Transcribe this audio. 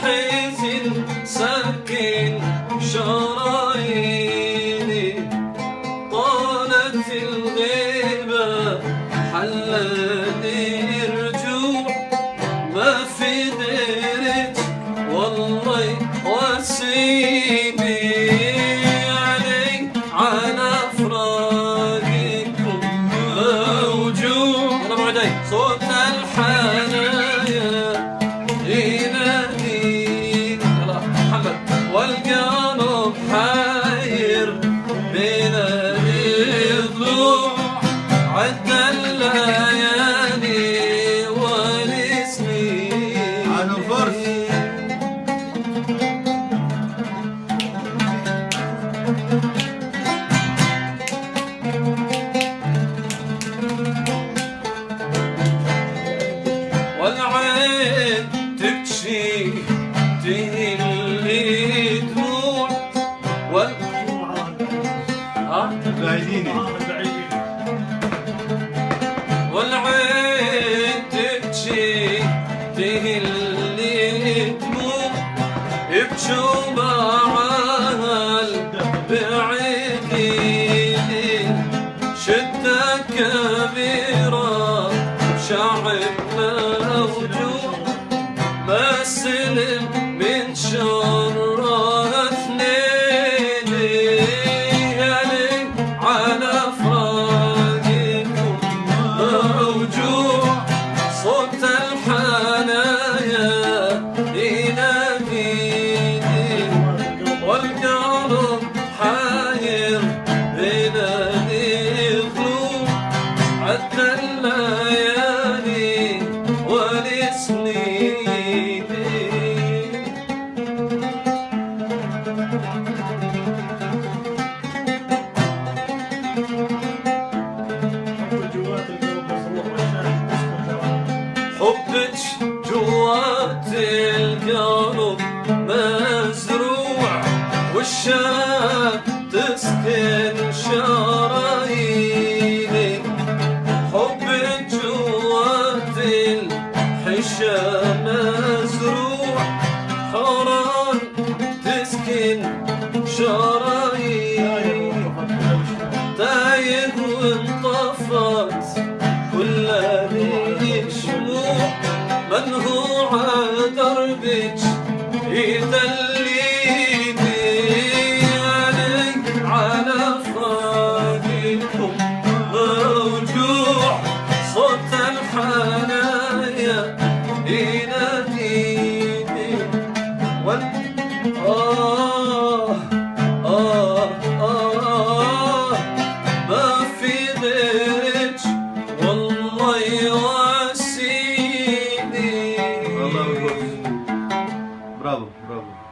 حزن سكن شراييني، طالت الغيبة حلاني رجوع، ما في درت والله واسيني علي على فراقكم موجوع. صوت الحنايا يناديني محمد، والقلب حاير بين الضلوع، عد الليالي والسنين عن الفرس. والعين تبكي تهلي دموع والعين تبكي تهلي دموع، يبكوا معاها البعيدين، شدة كبيرة شعب موجوع، ما سلم من شر اثنين علي على فراقكم موجوع، صوت الحنايا يناديني، والقلب حاير بين الضلوع، عد الليالي والسنين. حبك جوات القلب مزروع، والشام تسكن شراييني، حبك جوات الحشا مزروع، حرام تسكن شراييني، تايه وانطفت كل شموع، من هو دربك يدليني علي على فراقكم موجوع، صوت الحنايا يناديني، ما في غيرك والله يواسيني. برافو برافو.